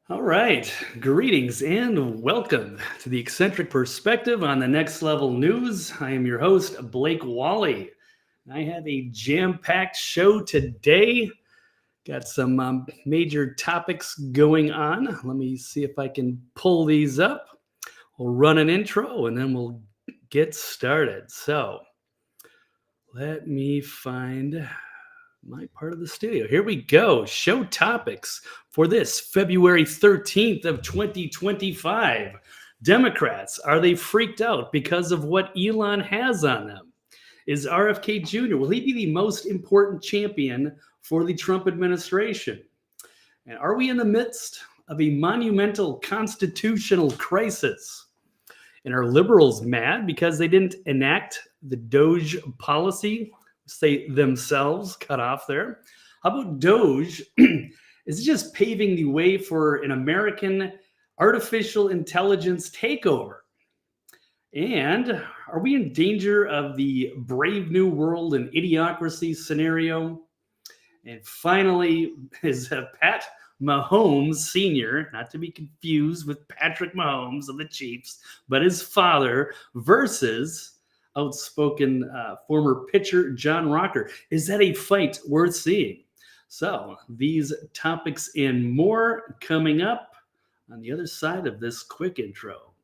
All right. Greetings and welcome to the Eccentric Perspective on the Next Level News. I am your host, Blake Wally. I have a jam packed show today. Got some major topics going on. Let me see if I can pull these up. We'll run an intro and then we'll get started. So let me find my part of the studio. Here we go. Show topics for this February 13th of 2025. Democrats, are they freaked out because of what Elon has on them? Is RFK Jr., will he be the most important champion for the Trump administration? And are we in the midst of a monumental constitutional crisis? And are liberals mad because they didn't enact the DOGE policy? Say themselves cut off there. How about DOGE? Is it just paving the way for an American artificial intelligence takeover? And are we in danger of the Brave New World and Idiocracy scenario? And finally, is Pat Mahomes Sr., not to be confused with Patrick Mahomes of the Chiefs, but his father versus outspoken former pitcher John Rocker. Is that a fight worth seeing? So these topics and more coming up on the other side of this quick intro.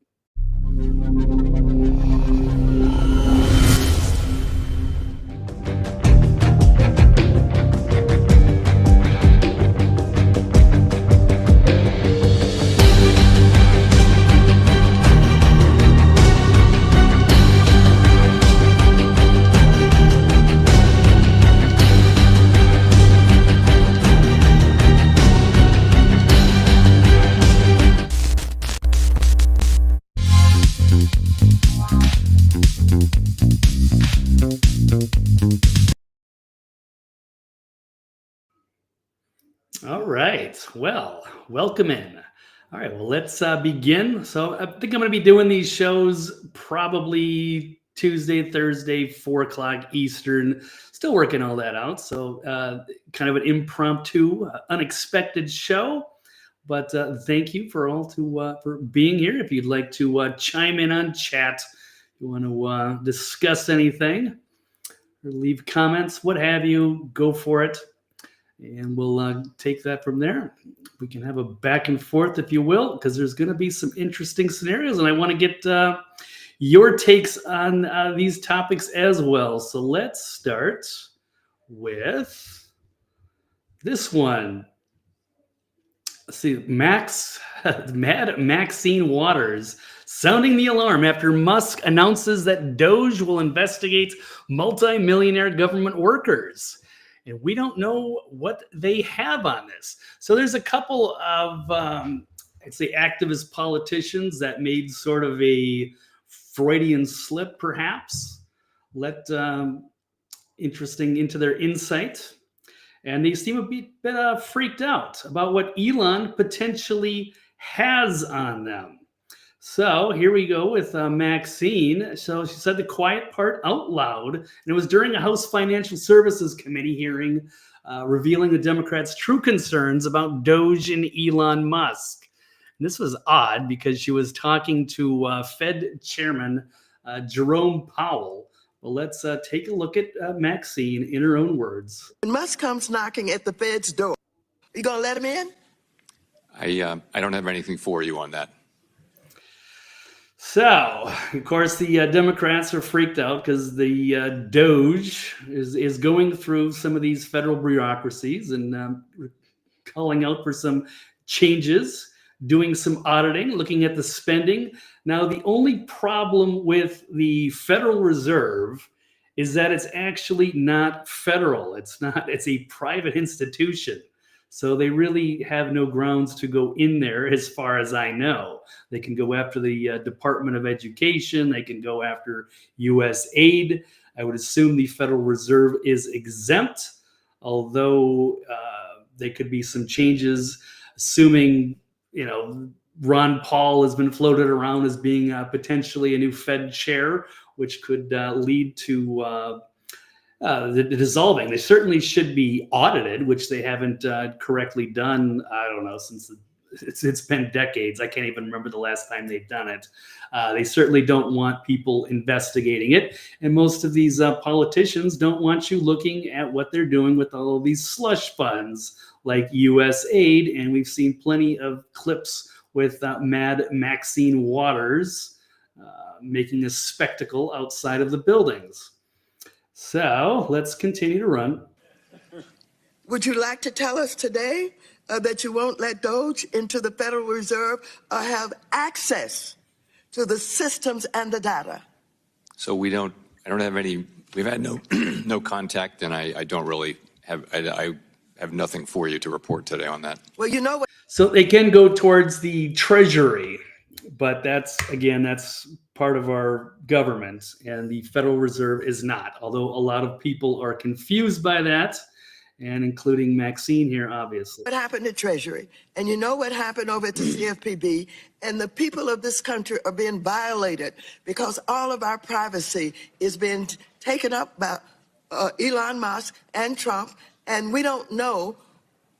All right. Well, welcome in. All right. Well, let's begin. So I think I'm going to be doing these shows probably Tuesday, Thursday, 4 o'clock Eastern. Still working all that out. So kind of an impromptu, unexpected show. But thank you for all for being here. If you'd like to chime in on chat, you want to discuss anything or leave comments, what have you, go for it. And we'll take that from there. We can have a back and forth, if you will, because there's going to be some interesting scenarios. And I want to get your takes on these topics as well. So let's start with this one. Let's see, Mad Maxine Waters sounding the alarm after Musk announces that DOGE will investigate multi-millionaire government workers. And we don't know what they have on this. So there's a couple of, I'd say, activist politicians that made sort of a Freudian slip, perhaps, let interesting into their insight. And they seem a bit freaked out about what Elon potentially has on them. So here we go with Maxine. So she said the quiet part out loud, and it was during a House Financial Services Committee hearing revealing the Democrats' true concerns about DOGE and Elon Musk. And this was odd because she was talking to Fed Chairman Jerome Powell. Well, let's take a look at Maxine in her own words. When Musk comes knocking at the Fed's door, you gonna let him in? I don't have anything for you on that. So, of course, the Democrats are freaked out because the DOGE is going through some of these federal bureaucracies and calling out for some changes, doing some auditing, looking at the spending. Now, the only problem with the Federal Reserve is that it's actually not federal. It's a private institution. So they really have no grounds to go in there as far as I know. They can go after the Department of Education. They can go after U.S. aid. I would assume the Federal Reserve is exempt, although there could be some changes, assuming, Ron Paul has been floated around as being potentially a new Fed chair, which could lead to the dissolving. They certainly should be audited, which they haven't correctly done, I don't know, since it's been decades. I can't even remember the last time they've done it. They certainly don't want people investigating it. And most of these politicians don't want you looking at what they're doing with all of these slush funds like U.S. aid. And we've seen plenty of clips with Mad Maxine Waters making a spectacle outside of the buildings. So let's continue to run. Would you like to tell us today that you won't let DOGE into the Federal Reserve or have access to the systems and the data? So I don't have any, we've had no contact, and I don't really have, I have nothing for you to report today on that. Well, you know what? So they can go towards the Treasury, but that's part of our government, and the Federal Reserve is not, although a lot of people are confused by that, and including Maxine here, obviously. What happened to Treasury? And you know what happened over at the CFPB? And the people of this country are being violated because all of our privacy is being taken up by Elon Musk and Trump, and we don't know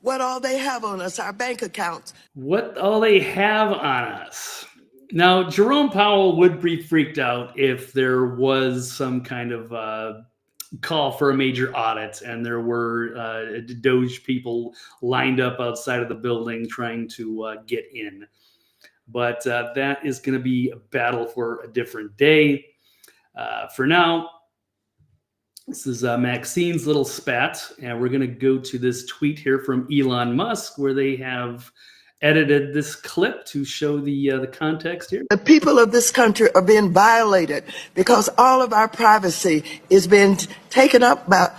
what all they have on us, our bank accounts. What all they have on us. Now, Jerome Powell would be freaked out if there was some kind of call for a major audit and there were DOGE people lined up outside of the building trying to get in. But that is going to be a battle for a different day. For now, this is Maxine's little spat, and we're going to go to this tweet here from Elon Musk where they have edited this clip to show the context here. The people of this country are being violated because all of our privacy is being taken up by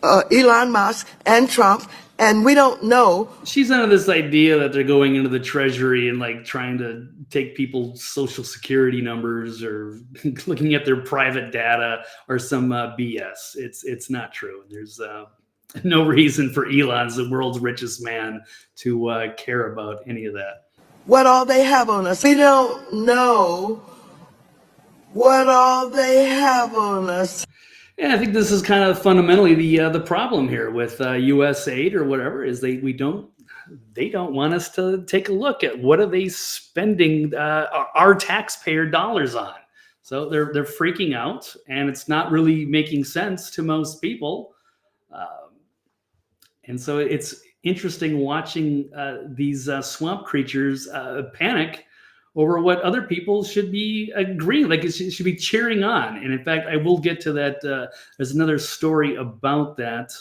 Elon Musk and Trump, and we don't know. She's under this idea that they're going into the Treasury and like trying to take people's social security numbers or looking at their private data or some BS. It's not true. There's no reason for Elon's the world's richest man to care about any of that. What all they have on us. We don't know what all they have on us. Yeah, I think this is kind of fundamentally the problem here with U.S. aid or whatever is they don't want us to take a look at what are they spending our taxpayer dollars on. So they're freaking out, and it's not really making sense to most people. And so it's interesting watching these swamp creatures panic over what other people should be agreeing, like it should be cheering on. And in fact, I will get to that. There's another story about that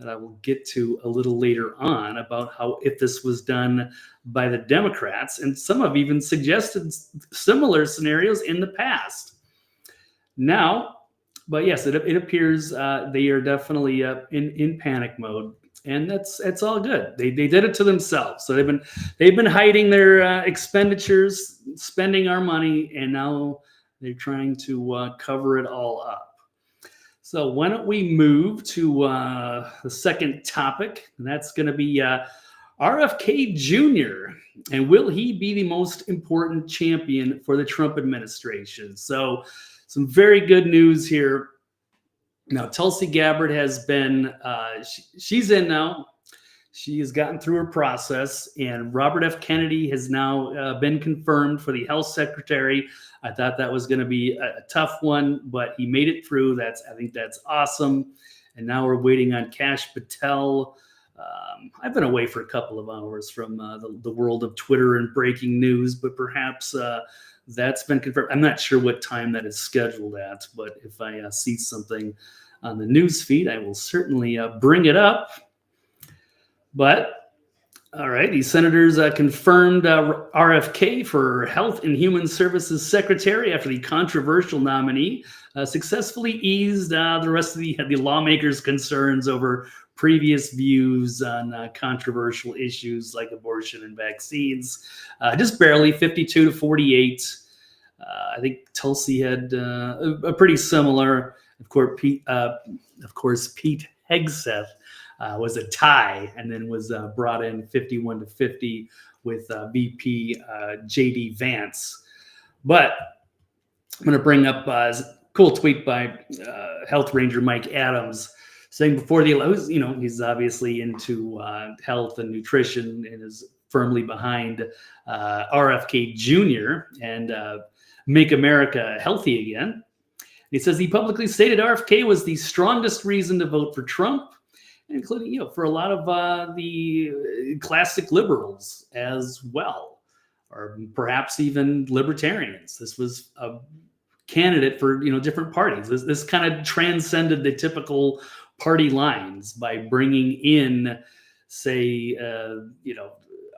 I will get to a little later on about how if this was done by the Democrats, and some have even suggested similar scenarios in the past. Now, but yes, it appears they are definitely in panic mode. And that's all good. They did it to themselves. So they've been hiding their expenditures, spending our money, and now they're trying to cover it all up. So why don't we move to the second topic? And that's going to be RFK Jr. And will he be the most important champion for the Trump administration? So some very good news here. Now, Tulsi Gabbard has been, she's in now. She has gotten through her process, and Robert F. Kennedy has now been confirmed for the health secretary. I thought that was going to be a tough one, but he made it through. I think that's awesome. And now we're waiting on Kash Patel. I've been away for a couple of hours from the world of Twitter and breaking news, but perhaps that's been confirmed. I'm not sure what time that is scheduled at, but if I see something on the news feed, I will certainly bring it up. But all right, the senators confirmed RFK for Health and Human Services Secretary after the controversial nominee successfully eased the rest of the lawmakers' concerns over previous views on controversial issues like abortion and vaccines. Just barely 52 to 48. I think Tulsi had a pretty similar. Of course, Pete Hegseth was a tie, and then was brought in 51 to 50 with VP JD Vance. But I'm going to bring up a cool tweet by Health Ranger Mike Adams saying before the, he's obviously into health and nutrition and has firmly behind RFK Jr. and Make America Healthy Again. He says he publicly stated RFK was the strongest reason to vote for Trump, including, for a lot of the classic liberals as well, or perhaps even libertarians. This was a candidate for, different parties. This kind of transcended the typical party lines by bringing in, say,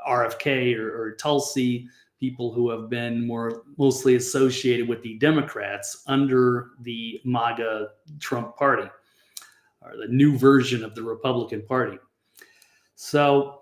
RFK or Tulsi, people who have been mostly associated with the Democrats under the MAGA Trump party, or the new version of the Republican Party. So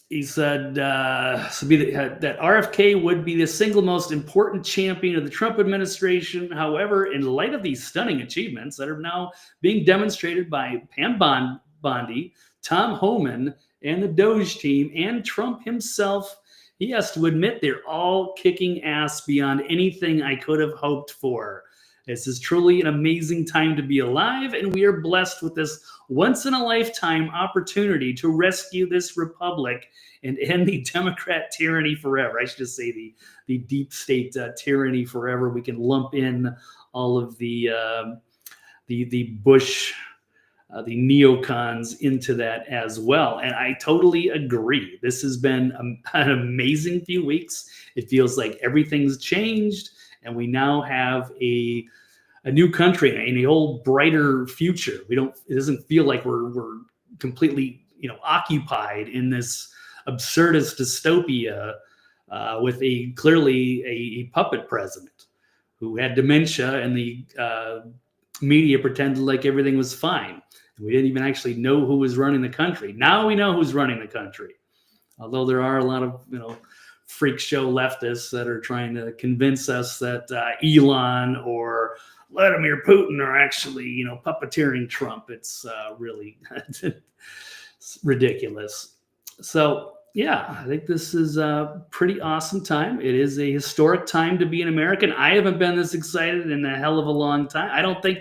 he said that RFK would be the single most important champion of the Trump administration. However, in light of these stunning achievements that are now being demonstrated by Pam Bondi, Tom Homan, and the DOGE team, and Trump himself, he has to admit they're all kicking ass beyond anything I could have hoped for. This is truly an amazing time to be alive, and we are blessed with this once-in-a-lifetime opportunity to rescue this republic and end the Democrat tyranny forever. I should just say the deep state tyranny forever. We can lump in all of the Bush, the neocons into that as well. And I totally agree. This has been an amazing few weeks. It feels like everything's changed, and we now have a new country and a whole brighter future. It doesn't feel like we're completely, occupied in this absurdist dystopia with clearly a puppet president who had dementia, and the media pretended like everything was fine. We didn't even actually know who was running the country. Now we know who's running the country. Although there are a lot of, freak show leftists that are trying to convince us that Elon or Vladimir Putin are actually, puppeteering Trump. It's really it's ridiculous. So, yeah, I think this is a pretty awesome time. It is a historic time to be an American. I haven't been this excited in a hell of a long time. I don't think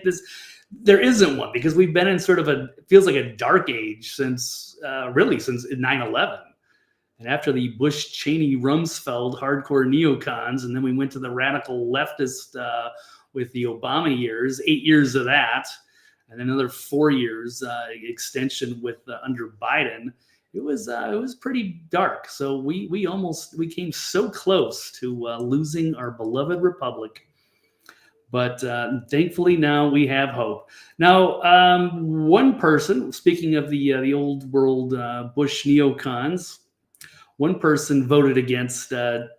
there isn't one, because we've been in sort of it feels like a dark age since 9/11. And after the Bush, Cheney, Rumsfeld hardcore neocons, and then we went to the radical leftist with the Obama years, 8 years of that, and then another 4 years extension with under Biden. It was pretty dark. So we came so close to losing our beloved republic. But thankfully now we have hope. Now, one person, speaking of the old world Bush neocons, one person voted against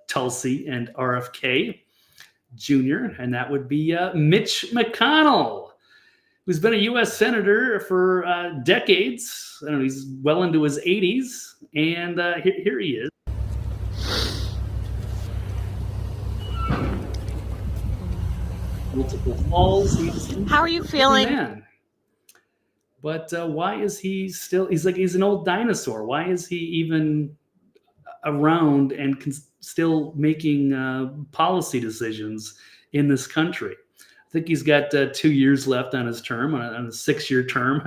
Tulsi and RFK Jr., and that would be Mitch McConnell, who's been a U.S. Senator for decades. I don't know, he's well into his 80s, and here he is. Multiple falls. How are you feeling? Man. But why is he still? He's an old dinosaur. Why is he even around and still making policy decisions in this country? I think he's got 2 years left on his term, on a 6-year term.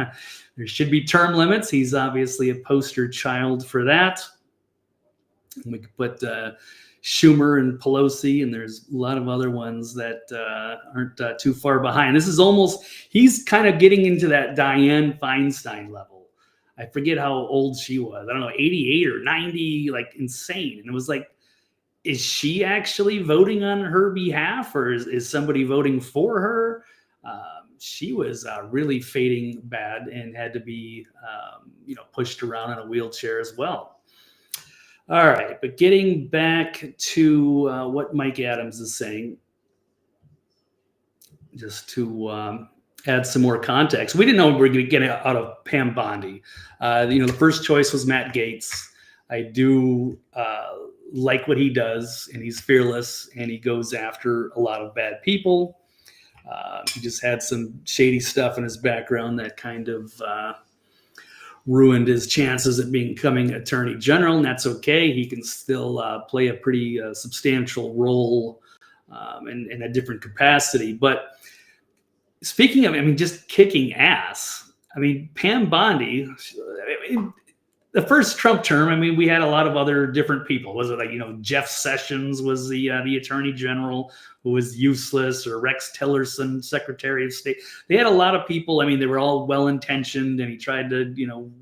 There should be term limits. He's obviously a poster child for that. We could put Schumer and Pelosi, and there's a lot of other ones that aren't too far behind. He's kind of getting into that Dianne Feinstein level. I forget how old she was. I don't know, 88 or 90, like insane. And it was like, is she actually voting on her behalf, or is somebody voting for her? She was really fading bad and had to be, pushed around in a wheelchair as well. All right, but getting back to what Mike Adams is saying, just to add some more context. We didn't know we were going to get out of Pam Bondi. The first choice was Matt Gaetz. I do like what he does, and he's fearless, and he goes after a lot of bad people. He just had some shady stuff in his background that kind of ruined his chances at becoming attorney general, and that's okay. He can still play a pretty substantial role in a different capacity. But speaking of, just kicking ass, Pam Bondi, the first Trump term, I mean, we had a lot of other different people. Was it like, Jeff Sessions was the attorney general who was useless, or Rex Tillerson, Secretary of State. They had a lot of people. I mean, they were all well-intentioned, and he tried to,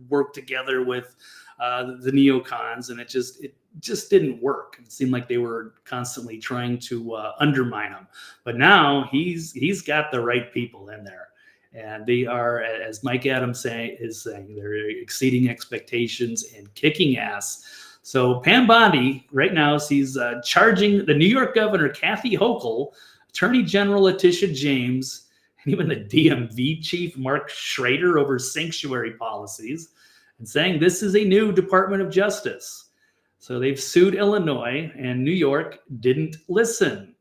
work together with the neocons, and it just didn't work. It seemed like they were constantly trying to undermine him. But now he's got the right people in there. And they are, as Mike Adams is saying, they're exceeding expectations and kicking ass. So Pam Bondi, right now, she's charging the New York governor, Kathy Hochul, Attorney General Letitia James, and even the DMV chief, Mark Schrader, over sanctuary policies, and saying this is a new Department of Justice. So they've sued Illinois, and New York didn't listen.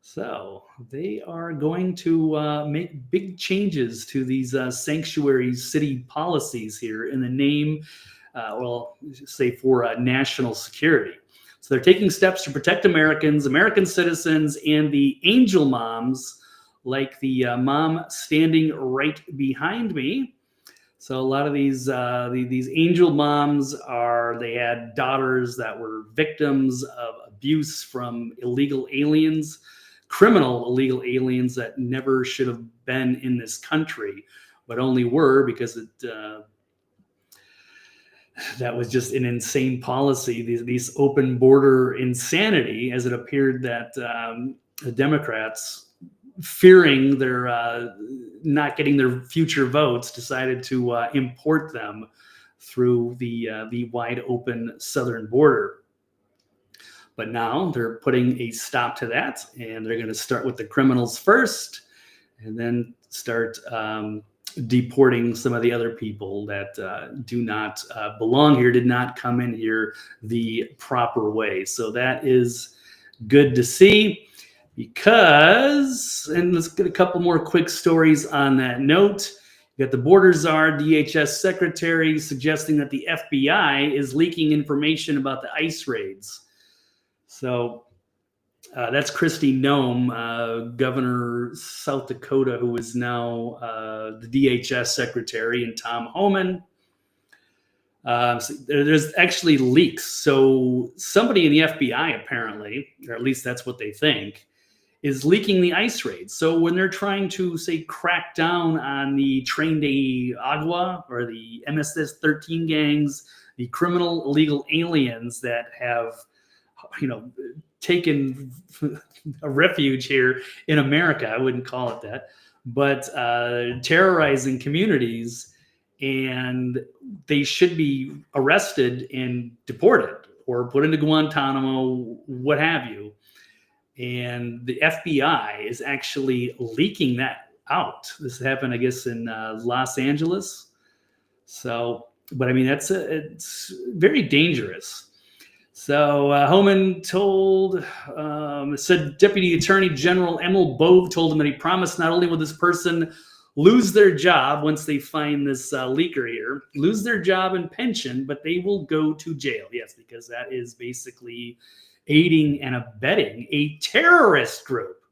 So they are going to make big changes to these sanctuary city policies here in the name, say for national security. So they're taking steps to protect Americans, American citizens, and the angel moms, like the mom standing right behind me. So a lot of these angel moms they had daughters that were victims of abuse from illegal aliens. Criminal illegal aliens that never should have been in this country, but only were because that was just an insane policy. These open border insanity, as it appeared that the Democrats, fearing their not getting their future votes, decided to import them through the wide open southern border. But now they're putting a stop to that, and they're going to start with the criminals first, and then start deporting some of the other people that do not belong here, did not come in here the proper way. So that is good to see, because, and let's get a couple more quick stories on that note. You got the border czar, DHS secretary, suggesting that the FBI is leaking information about the ICE raids. So that's Kristi Noem, Governor South Dakota, who is now the DHS secretary, and Tom Homan. So there's actually leaks. So somebody in the FBI, apparently, or at least that's what they think, is leaking the ICE raids. So when they're trying to, say, crack down on the Tren de Agua or the MS-13 gangs, the criminal illegal aliens that have taken a refuge here in America, I wouldn't call it that, but terrorizing communities, and they should be arrested and deported or put into Guantanamo, what have you. And the FBI is actually leaking that out. This happened, I guess, in Los Angeles. So, but I mean, it's very dangerous. So Homan said Deputy Attorney General Emil Bove told him that he promised not only will this person lose their job once they find this leaker here, lose their job and pension, but they will go to jail. Yes, because that is basically aiding and abetting a terrorist group.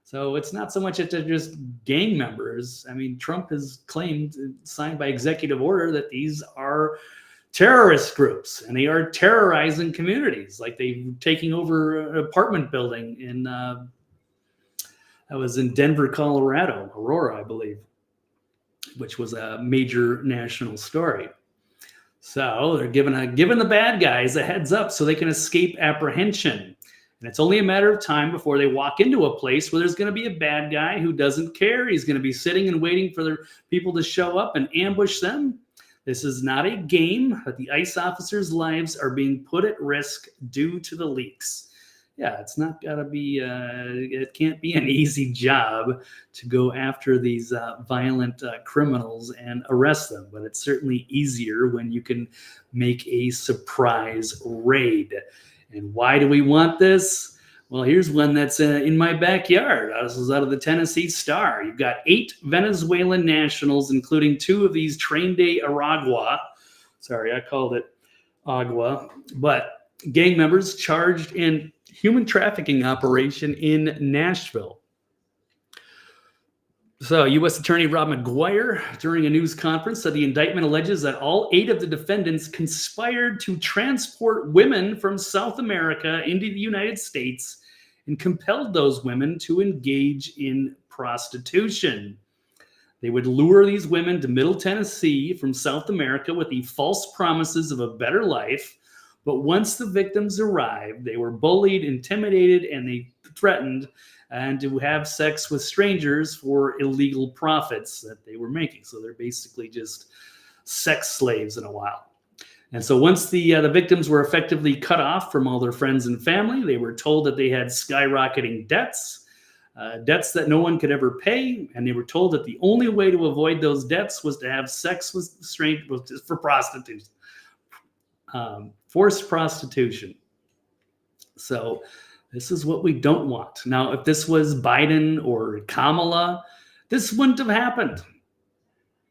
So it's not so much that they're just gang members. I mean, Trump has claimed, signed by executive order, that these are terrorist groups, and they are terrorizing communities, like they're taking over an apartment building in that was in Denver, Colorado, Aurora, I believe, which was a major national story. So they're giving the bad guys a heads up so they can escape apprehension. And it's only a matter of time before they walk into a place where there's going to be a bad guy who doesn't care. He's going to be sitting and waiting for the people to show up and ambush them. This is not a game, but the ICE officers' lives are being put at risk due to the leaks. Yeah, it's not got to be, it can't be an easy job to go after these violent criminals and arrest them, but it's certainly easier when you can make a surprise raid. And why do we want this? Well, here's one that's in my backyard. This is out of the Tennessee Star. You've got 8 Venezuelan nationals, including 2 of these Tren de Aragua. Sorry, I called it Agua. But gang members charged in human trafficking operation in Nashville. So, U.S. Attorney Rob McGuire, during a news conference, said the indictment alleges that all 8 of the defendants conspired to transport women from South America into the United States and compelled those women to engage in prostitution. They would lure these women to Middle Tennessee from South America with the false promises of a better life. But once the victims arrived, they were bullied, intimidated, and they threatened and to have sex with strangers for illegal profits that they were making. So they're basically just sex slaves in a while. And so once the victims were effectively cut off from all their friends and family, they were told that they had skyrocketing debts, debts that no one could ever pay. And they were told that the only way to avoid those debts was to have sex with strangers for prostitution, forced prostitution. So this is what we don't want. Now, if this was Biden or Kamala, this wouldn't have happened.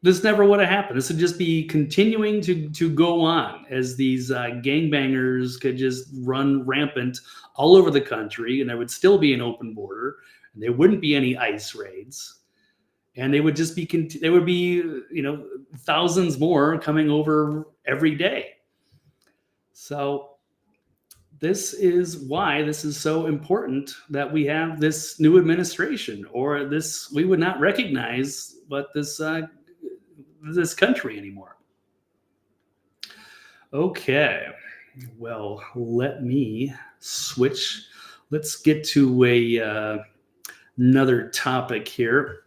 This never would have happened. This would just be continuing to go on as these gangbangers could just run rampant all over the country, and there would still be an open border, and there wouldn't be any ICE raids, and they would just be there would be thousands more coming over every day. So this is why this is so important that we have this new administration, or this we would not recognize but this country anymore. Okay, well, let me switch. Let's get to another topic here.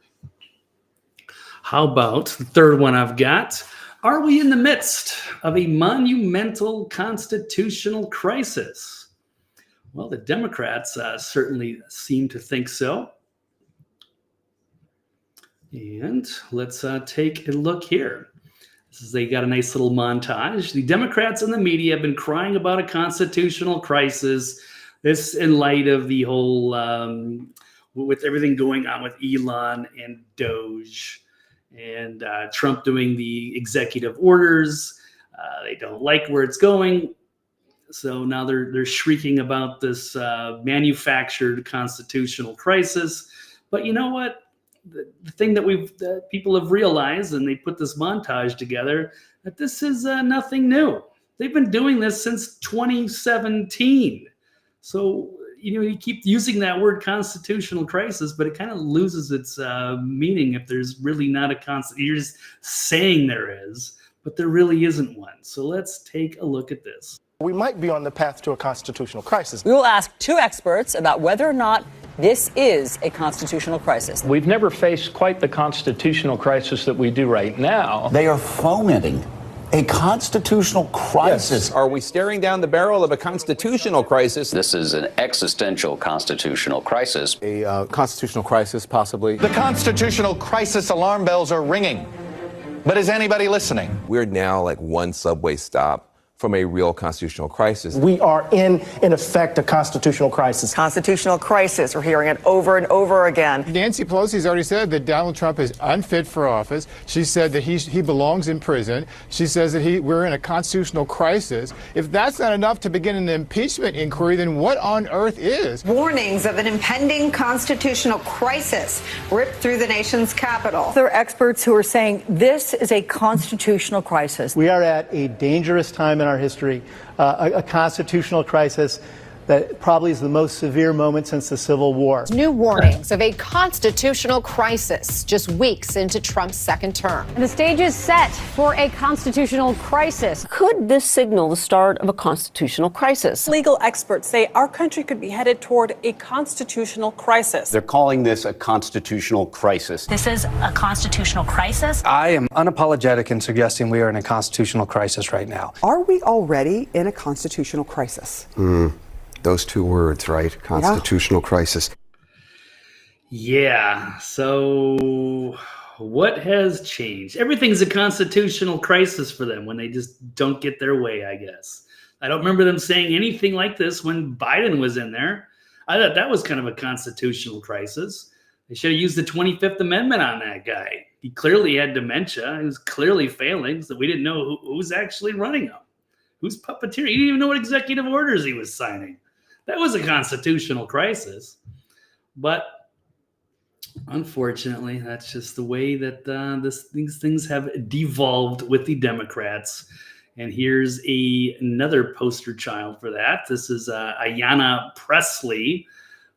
How about the third one I've got? Are we in the midst of a monumental constitutional crisis? Well, the Democrats certainly seem to think so. And let's take a look here. They got a nice little montage. The Democrats and the media have been crying about a constitutional crisis. This in light of the whole, with everything going on with Elon and DOGE. And Trump doing the executive orders. They don't like where it's going. So now they're shrieking about this manufactured constitutional crisis. But you know what? The thing that people have realized, and they put this montage together, that this is nothing new. They've been doing this since 2017. So you keep using that word constitutional crisis, but it kind of loses its meaning if there's really not a constitution. You're just saying there is, but there really isn't one. So let's take a look at this. We might be on the path to a constitutional crisis. We will ask 2 experts about whether or not this is a constitutional crisis. We've never faced quite the constitutional crisis that we do right now. They are fomenting a constitutional crisis. Yes. Are we staring down the barrel of a constitutional crisis? This is an existential constitutional crisis. A constitutional crisis, possibly. The constitutional crisis alarm bells are ringing. But is anybody listening? We're now like one subway stop from a real constitutional crisis. We are in effect, a constitutional crisis. Constitutional crisis. We're hearing it over and over again. Nancy Pelosi's already said that Donald Trump is unfit for office. She said that he belongs in prison. She says that we're in a constitutional crisis. If that's not enough to begin an impeachment inquiry, then what on earth is? Warnings of an impending constitutional crisis ripped through the nation's capital. There are experts who are saying this is a constitutional crisis. We are at a dangerous time in our history, a constitutional crisis that probably is the most severe moment since the Civil War. New warnings of a constitutional crisis just weeks into Trump's second term. The stage is set for a constitutional crisis. Could this signal the start of a constitutional crisis? Legal experts say our country could be headed toward a constitutional crisis. They're calling this a constitutional crisis. This is a constitutional crisis. I am unapologetic in suggesting we are in a constitutional crisis right now. Are we already in a constitutional crisis? Those 2 words, right? Constitutional crisis. Yeah. So what has changed? Everything's a constitutional crisis for them when they just don't get their way, I guess. I don't remember them saying anything like this when Biden was in there. I thought that was kind of a constitutional crisis. They should have used the 25th Amendment on that guy. He clearly had dementia. He was clearly failing, so we didn't know who's actually running him. Who's puppeteering? He didn't even know what executive orders he was signing. That was a constitutional crisis. But Unfortunately, that's just the way that these things have devolved with the Democrats. And here's another poster child for that. This is Ayanna Pressley,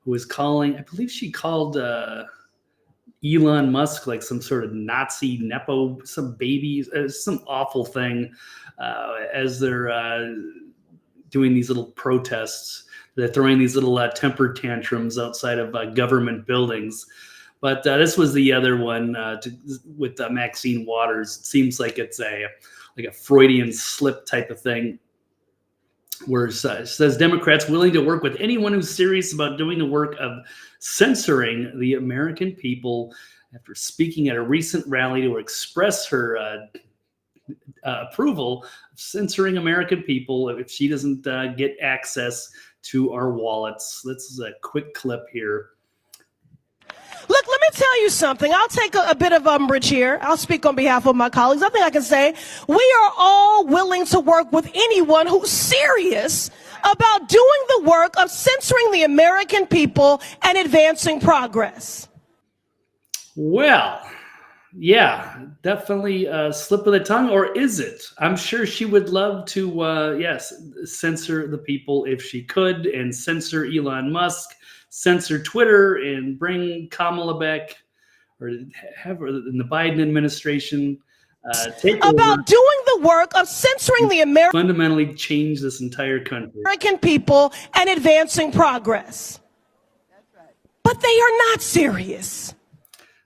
who is calling, I believe she called Elon Musk like some sort of Nazi nepo, some baby, some awful thing as they're doing these little protests. They're throwing these little temper tantrums outside of government buildings. But this was the other one with Maxine Waters. It seems like it's a Freudian slip type of thing, where it says Democrats willing to work with anyone who's serious about doing the work of censoring the American people, after speaking at a recent rally to express her approval of censoring American people if she doesn't get access to our wallets. This is a quick clip here. Look, let me tell you something. I'll take a bit of umbrage here. I'll speak on behalf of my colleagues. I think I can say we are all willing to work with anyone who's serious about doing the work of censoring the American people and advancing progress. Well, yeah, definitely a slip of the tongue, or is it? I'm sure she would love to, yes, censor the people if she could, and censor Elon Musk, censor Twitter, and bring Kamala back, or have her in the Biden administration take about over, doing the work of censoring the fundamentally change this entire country. American people and advancing progress. That's right. But they are not serious.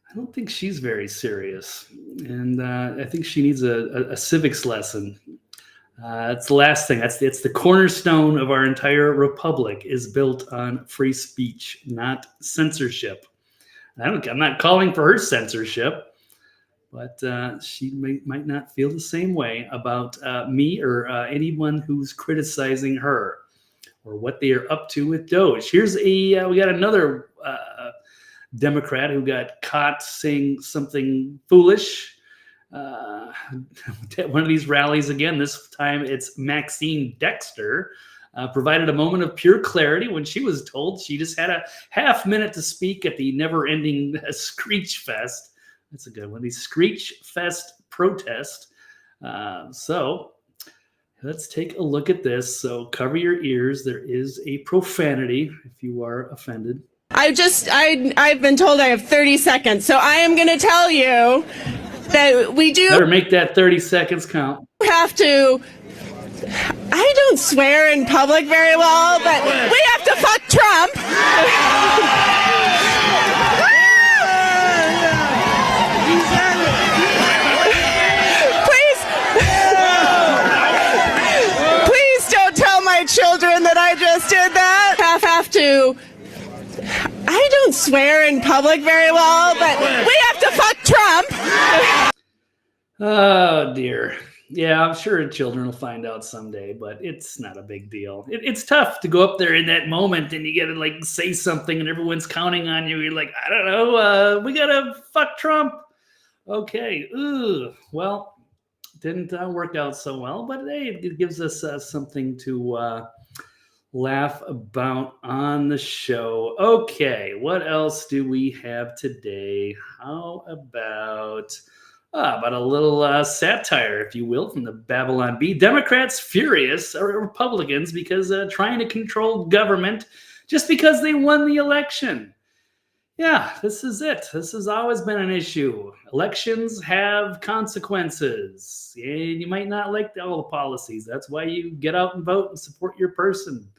I don't think she's very serious, and I think she needs a civics lesson. It's the last thing. It's the cornerstone of our entire republic is built on free speech, not censorship. I'm not calling for her censorship, but she might not feel the same way about me or anyone who's criticizing her or what they are up to with DOGE. Here's we got another Democrat who got caught saying something foolish. One of these rallies again, this time it's Maxine Dexter, provided a moment of pure clarity when she was told she just had a half minute to speak at the never-ending Screech Fest. That's a good one, the Screech Fest protest. So let's take a look at this. So cover your ears. There is a profanity if you are offended. I've been told I have 30 seconds, so I am going to tell you that we do better make that 30 seconds count. Have to. I don't swear in public very well, but we have to fuck Trump. Please don't tell my children that I just did that. Have to. I don't swear in public very well, but we have to fuck Trump. Oh, dear. Yeah, I'm sure children will find out someday, but it's not a big deal. It's tough to go up there in that moment and you got to like say something and everyone's counting on you. You're like, I don't know, we got to fuck Trump. Okay. Ooh, well, didn't work out so well, but hey, it gives us something to laugh about on the show. Okay, what else do we have today? How about a little satire, if you will, from the Babylon Bee. Democrats furious, or Republicans, because trying to control government just because they won the election. Yeah, this is it. This has always been an issue. Elections have consequences, and you might not like all the policies. That's why you get out and vote and support your person.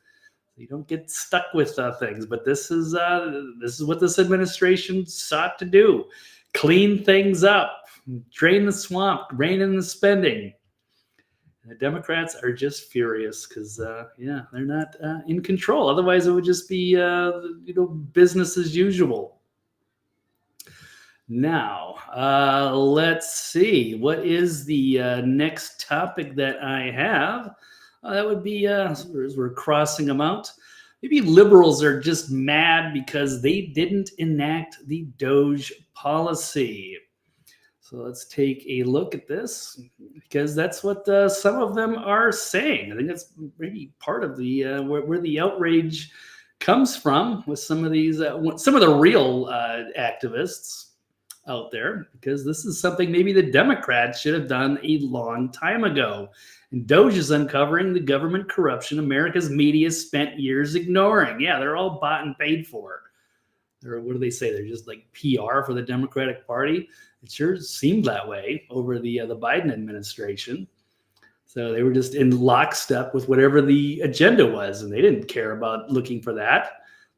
You don't get stuck with things. But this is what this administration sought to do: clean things up, drain the swamp, rein in the spending. The Democrats are just furious because, they're not in control. Otherwise, it would just be, business as usual. Now, let's see. What is the next topic that I have? That would be, as we're crossing them out, maybe liberals are just mad because they didn't enact the DOGE policy. So let's take a look at this, because that's what some of them are saying. I think that's maybe part of the where the outrage comes from with some of these, some of the real activists out there, because this is something maybe the Democrats should have done a long time ago. And DOGE is uncovering the government corruption America's media spent years ignoring. Yeah, they're all bought and paid for. What do they say? They're just like PR for the Democratic Party. It sure seemed that way over the Biden administration. So they were just in lockstep with whatever the agenda was, and they didn't care about looking for that.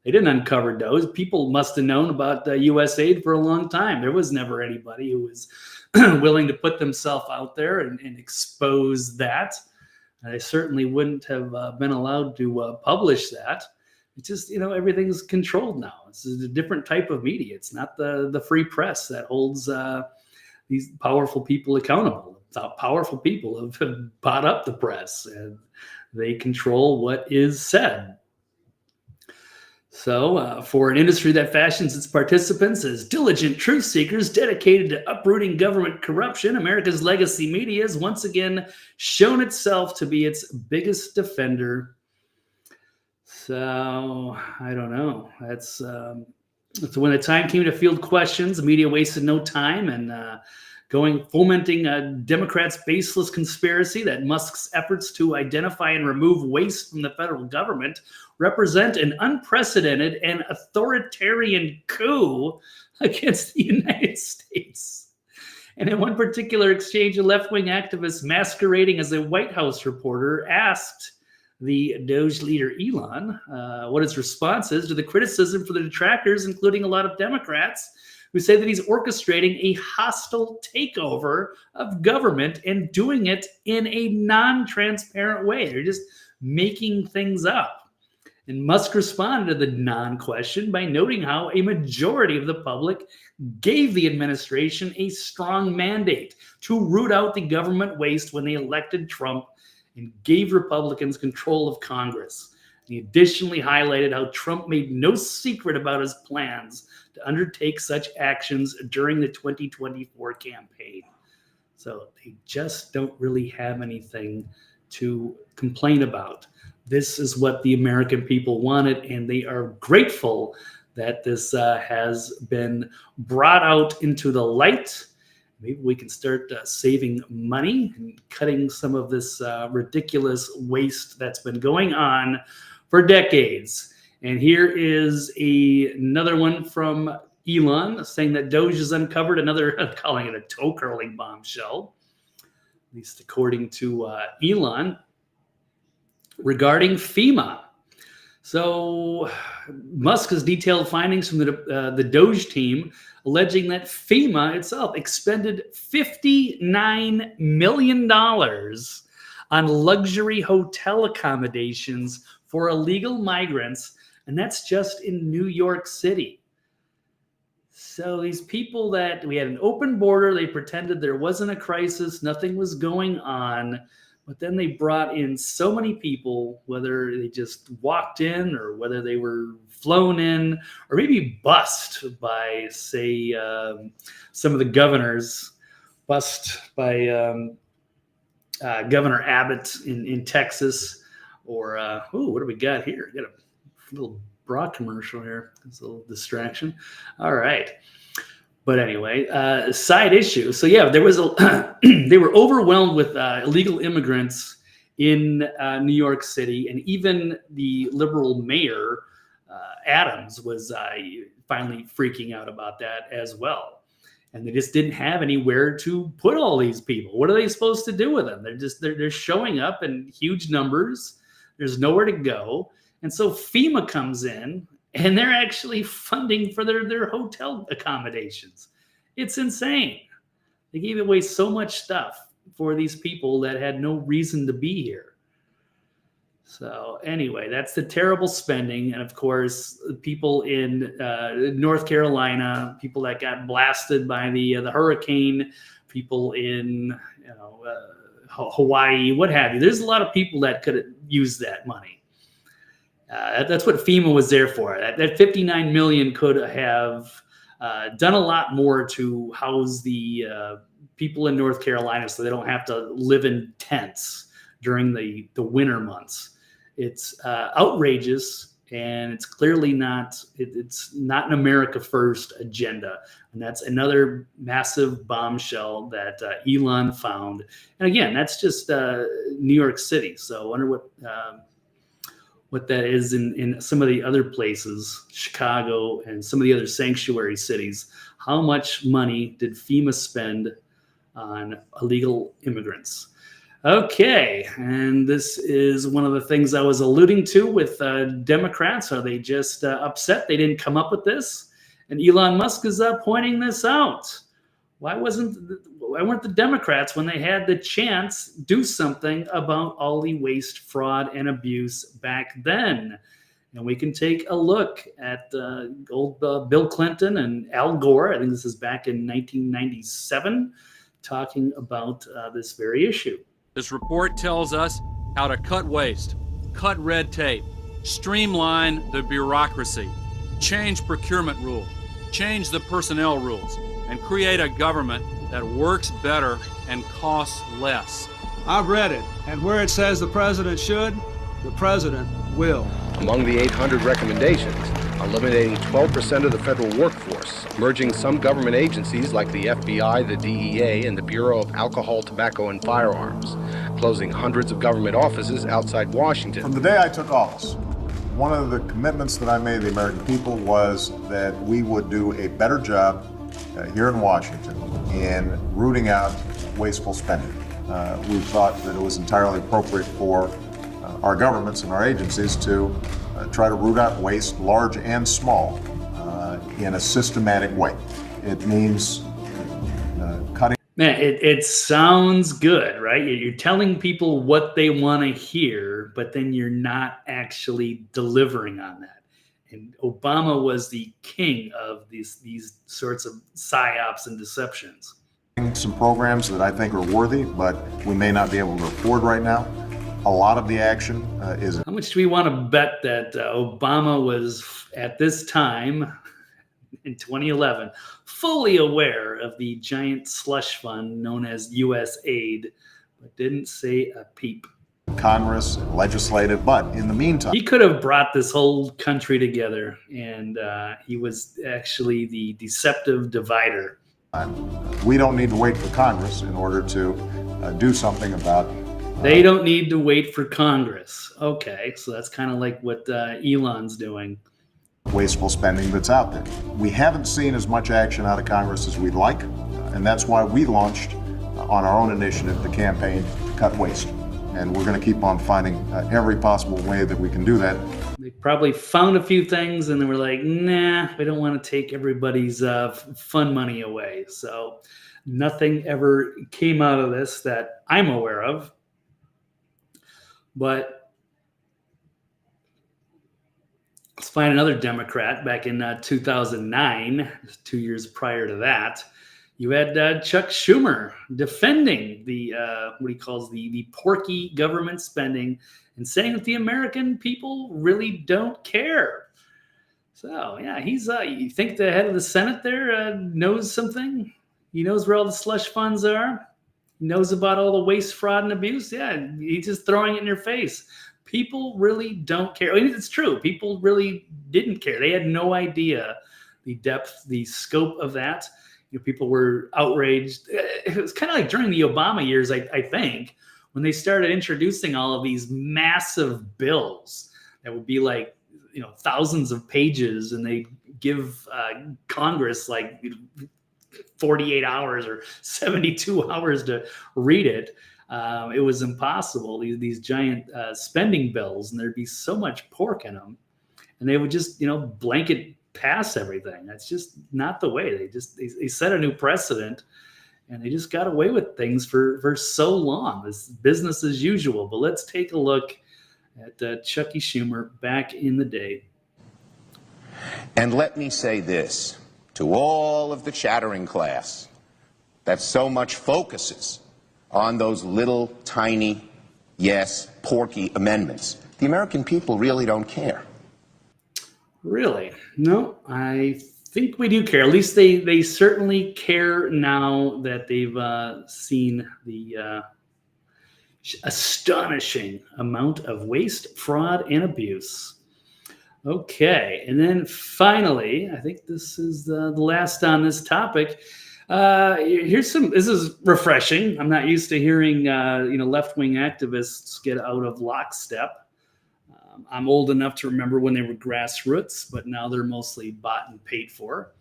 They didn't uncover DOGE. People must have known about U.S. aid for a long time. There was never anybody who was willing to put themselves out there and expose that. They certainly wouldn't have been allowed to publish that. It's just, everything's controlled now. It's a different type of media. It's not the free press that holds these powerful people accountable. Powerful people have bought up the press, and they control what is said. So for an industry that fashions its participants as diligent truth seekers dedicated to uprooting government corruption, America's legacy media has once again shown itself to be its biggest defender. So I don't know. That's when the time came to field questions, the media wasted no time and fomenting Democrats' baseless conspiracy that Musk's efforts to identify and remove waste from the federal government represent an unprecedented and authoritarian coup against the United States. And in one particular exchange, a left-wing activist masquerading as a White House reporter asked the DOGE leader, Elon, what his response is to the criticism for the detractors, including a lot of Democrats, who say that he's orchestrating a hostile takeover of government and doing it in a non-transparent way. They're just making things up. And Musk responded to the non-question by noting how a majority of the public gave the administration a strong mandate to root out the government waste when they elected Trump and gave Republicans control of Congress. He additionally highlighted how Trump made no secret about his plans to undertake such actions during the 2024 campaign. So they just don't really have anything to complain about. This is what the American people wanted, and they are grateful that this has been brought out into the light. Maybe we can start saving money and cutting some of this ridiculous waste that's been going on for decades. And here is another one from Elon saying that DOGE has uncovered another, I'm calling it a toe curling bombshell, at least according to Elon, regarding FEMA. So Musk has detailed findings from the DOGE team alleging that FEMA itself expended $59 million on luxury hotel accommodations for illegal migrants, and that's just in New York City. So these people that we had an open border, they pretended there wasn't a crisis, nothing was going on, but then they brought in so many people, whether they just walked in or whether they were flown in or maybe bussed by, say, some of the governors, bussed by Governor Abbott in Texas. Or, what do we got here? We got a little bra commercial here. It's a little distraction. All right. But anyway, side issue. So yeah, there was they were overwhelmed with illegal immigrants in New York City, and even the liberal mayor, Adams, was finally freaking out about that as well. And they just didn't have anywhere to put all these people. What are they supposed to do with them? They're showing up in huge numbers. There's nowhere to go. And so FEMA comes in and they're actually funding for their hotel accommodations. It's insane. They gave away so much stuff for these people that had no reason to be here. So anyway, that's the terrible spending. And of course, people in North Carolina, people that got blasted by the hurricane, people in Hawaii, what have you. There's a lot of people that could have used that money. That's what FEMA was there for. That $59 million could have done a lot more to house the people in North Carolina so they don't have to live in tents during the winter months. It's outrageous, And it's clearly not, it's not an America first agenda. And that's another massive bombshell that Elon found. And again, that's just New York City. So I wonder what that is in some of the other places, Chicago and some of the other sanctuary cities. How much money did FEMA spend on illegal immigrants? Okay, and this is one of the things I was alluding to with Democrats. Are they just upset they didn't come up with this? And Elon Musk is pointing this out. Why weren't the Democrats, when they had the chance, do something about all the waste, fraud, and abuse back then? And we can take a look at old Bill Clinton and Al Gore. I think this is back in 1997, talking about this very issue. This report tells us how to cut waste, cut red tape, streamline the bureaucracy, change procurement rules, change the personnel rules, and create a government that works better and costs less. I've read it, and where it says the president should, the president will. Among the 800 recommendations, eliminating 12% of the federal workforce, merging some government agencies like the FBI, the DEA, and the Bureau of Alcohol, Tobacco, and Firearms, closing hundreds of government offices outside Washington. From the day I took office, one of the commitments that I made to the American people was that we would do a better job here in Washington in rooting out wasteful spending. We thought that it was entirely appropriate for our governments and our agencies to try to root out waste, large and small, in a systematic way. It means cutting. Man, it sounds good, right? You're telling people what they want to hear, but then you're not actually delivering on that. And Obama was the king of these sorts of psyops and deceptions. Some programs that I think are worthy, but we may not be able to afford right now. A lot of the action is. How much do we want to bet that Obama was, at this time, in 2011, fully aware of the giant slush fund known as U.S. aid, but didn't say a peep? Congress, legislative, but in the meantime, he could have brought this whole country together, and he was actually the deceptive divider. We don't need to wait for Congress in order to do something about. They don't need to wait for Congress. Okay, so that's kind of like what Elon's doing. Wasteful spending that's out there. We haven't seen as much action out of Congress as we'd like, and that's why we launched on our own initiative the campaign to cut waste. And we're going to keep on finding every possible way that we can do that. They probably found a few things and they were like, nah, we don't want to take everybody's fun money away. So nothing ever came out of this that I'm aware of. But let's find another Democrat back in 2009, 2 years prior to that. You had Chuck Schumer defending the what he calls the porky government spending and saying that the American people really don't care. So yeah, he's you think the head of the Senate there knows something? He knows where all the slush funds are. He knows about all the waste, fraud, and abuse. Yeah, he's just throwing it in your face. People really don't care. I mean, it's true. People really didn't care. They had no idea the depth, the scope of that. You know, people were outraged. It was kind of like during the Obama years, I think, when they started introducing all of these massive bills that would be like, you know, thousands of pages, and they give Congress like 48 hours or 72 hours to read it. It was impossible. These giant spending bills, and there'd be so much pork in them, and they would just, you know, blanket pass everything. That's just not the way. They set a new precedent, and they just got away with things for so long. This business as usual. But let's take a look at Chucky Schumer back in the day. And let me say this to all of the chattering class that so much focuses on those little tiny, yes, porky amendments. The American people really don't care. Really? No, I think we do care. At least they certainly care now that they've seen the astonishing amount of waste, fraud, and abuse. Okay, and then finally, I think this is the last on this topic. Here's some. This is refreshing. I'm not used to hearing left-wing activists get out of lockstep. I'm old enough to remember when they were grassroots, but now they're mostly bought and paid for,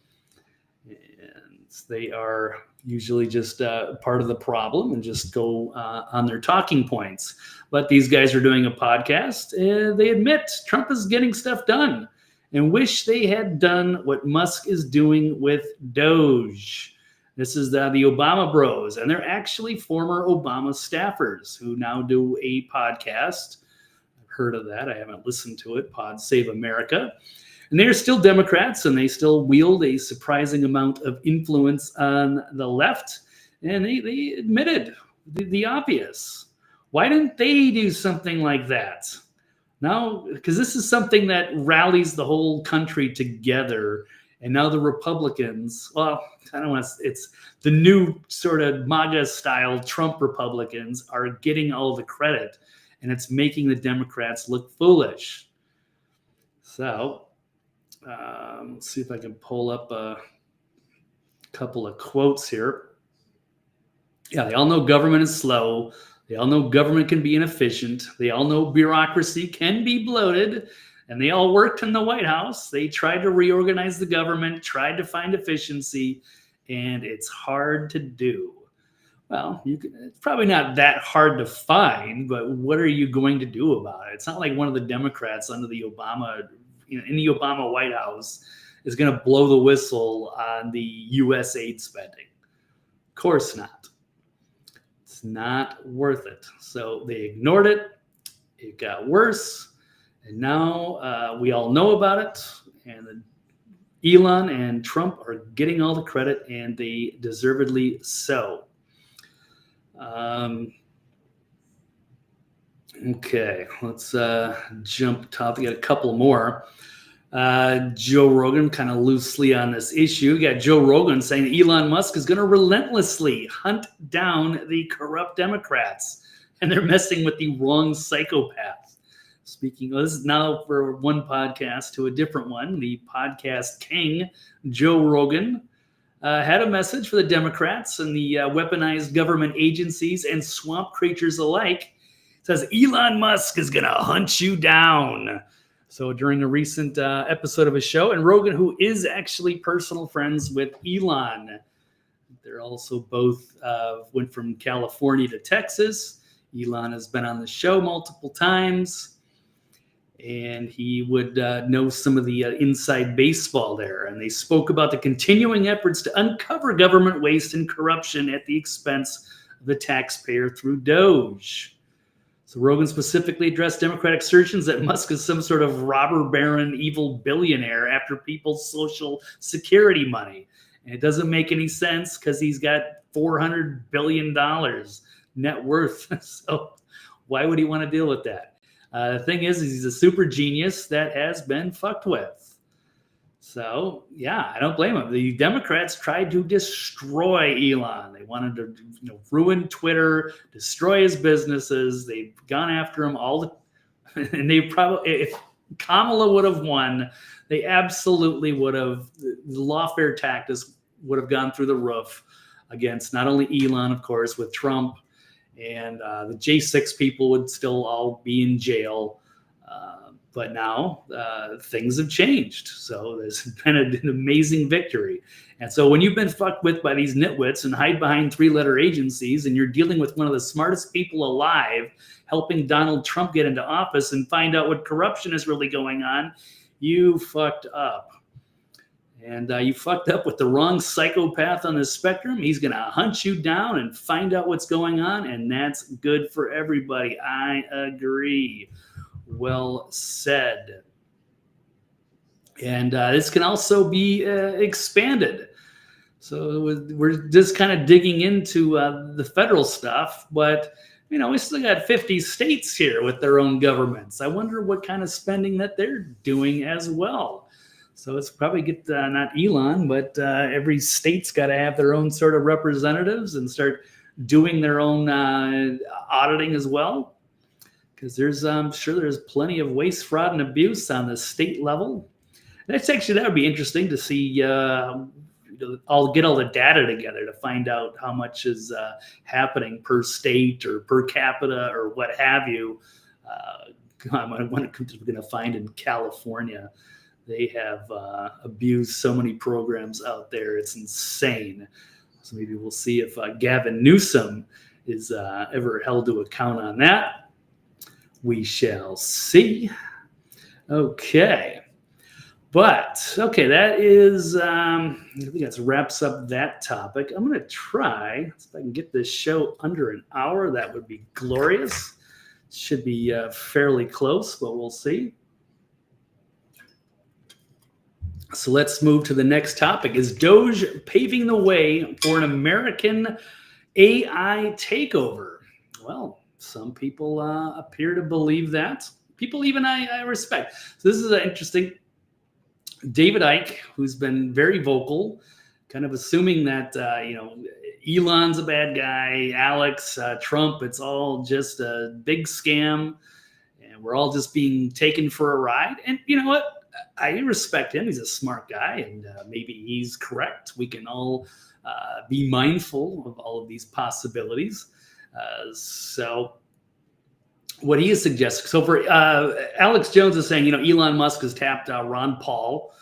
and they are usually just part of the problem and just go on their talking points. But these guys are doing a podcast and they admit Trump is getting stuff done and wish they had done what Musk is doing with DOGE. This is the Obama bros, and they're actually former Obama staffers who now do a podcast. I've heard of that. I haven't listened to it, Pod Save America. And they're still Democrats, and they still wield a surprising amount of influence on the left. And they admitted the obvious. Why didn't they do something like that? Now, because this is something that rallies the whole country together. And now the Republicans, well, I don't want to, it's the new sort of MAGA-style Trump Republicans are getting all the credit. And it's making the Democrats look foolish. So, let's see if I can pull up a couple of quotes here. Yeah, they all know government is slow. They all know government can be inefficient. They all know bureaucracy can be bloated. And they all worked in the White House. They tried to reorganize the government, tried to find efficiency, and it's hard to do. Well, it's probably not that hard to find, but what are you going to do about it? It's not like one of the Democrats under the Obama, in the Obama White House is going to blow the whistle on the U.S. aid spending. Of course not. It's not worth it. So they ignored it. It got worse. And now we all know about it. And Elon and Trump are getting all the credit, and they deservedly so. Okay, let's jump top. We got a couple more. Joe Rogan, kind of loosely on this issue. You got Joe Rogan saying that Elon Musk is going to relentlessly hunt down the corrupt Democrats, and they're messing with the wrong psychopath. Speaking of this, is now for one podcast to a different one. The podcast king, Joe Rogan, had a message for the Democrats and the weaponized government agencies and swamp creatures alike. It says, Elon Musk is going to hunt you down. So during a recent episode of his show, and Rogan, who is actually personal friends with Elon, they're also both went from California to Texas. Elon has been on the show multiple times, and he would know some of the inside baseball there. And they spoke about the continuing efforts to uncover government waste and corruption at the expense of the taxpayer through DOGE. So Rogan specifically addressed Democratic assertions that Musk is some sort of robber baron, evil billionaire after people's social security money. And it doesn't make any sense because he's got $400 billion net worth. So why would he want to deal with that? The thing is he's a super genius that has been fucked with. So, yeah, I don't blame him. The Democrats tried to destroy Elon. They wanted to ruin Twitter, destroy his businesses. They've gone after him and they probably, if Kamala would have won, they absolutely would have, the lawfare tactics would have gone through the roof against not only Elon, of course, with Trump, and the J6 people would still all be in jail. But now things have changed. So there's been an amazing victory. And so when you've been fucked with by these nitwits and hide behind three-letter agencies, and you're dealing with one of the smartest people alive, helping Donald Trump get into office and find out what corruption is really going on, you fucked up. And you fucked up with the wrong psychopath on the spectrum. He's going to hunt you down and find out what's going on, and that's good for everybody. I agree. Well said. And this can also be expanded. So we're just kind of digging into the federal stuff, but we still got 50 states here with their own governments. I wonder what kind of spending that they're doing as well. So it's probably not Elon, but every state's got to have their own sort of representatives and start doing their own auditing as well. because there's I'm sure there's plenty of waste, fraud, and abuse on the state level. That would be interesting to see. I'll get all the data together to find out how much is happening per state or per capita or what have you. I'm going to find in California, they have abused so many programs out there. It's insane. So maybe we'll see if Gavin Newsom is ever held to account on that. We shall see. Okay. But, okay, that is, I think that wraps up that topic. I'm going to try, if I can get this show under an hour, that would be glorious. Should be fairly close, but we'll see. So let's move to the next topic. Is DOGE paving the way for an American AI takeover? Well, some people appear to believe that. People even I respect. So this is an interesting. David Icke, who's been very vocal, kind of assuming that, Elon's a bad guy, Alex, Trump, it's all just a big scam, and we're all just being taken for a ride. And you know what? I respect him. He's a smart guy, and maybe he's correct. We can all be mindful of all of these possibilities. So what he is suggesting, so for Alex Jones is saying, Elon Musk has tapped Ron Paul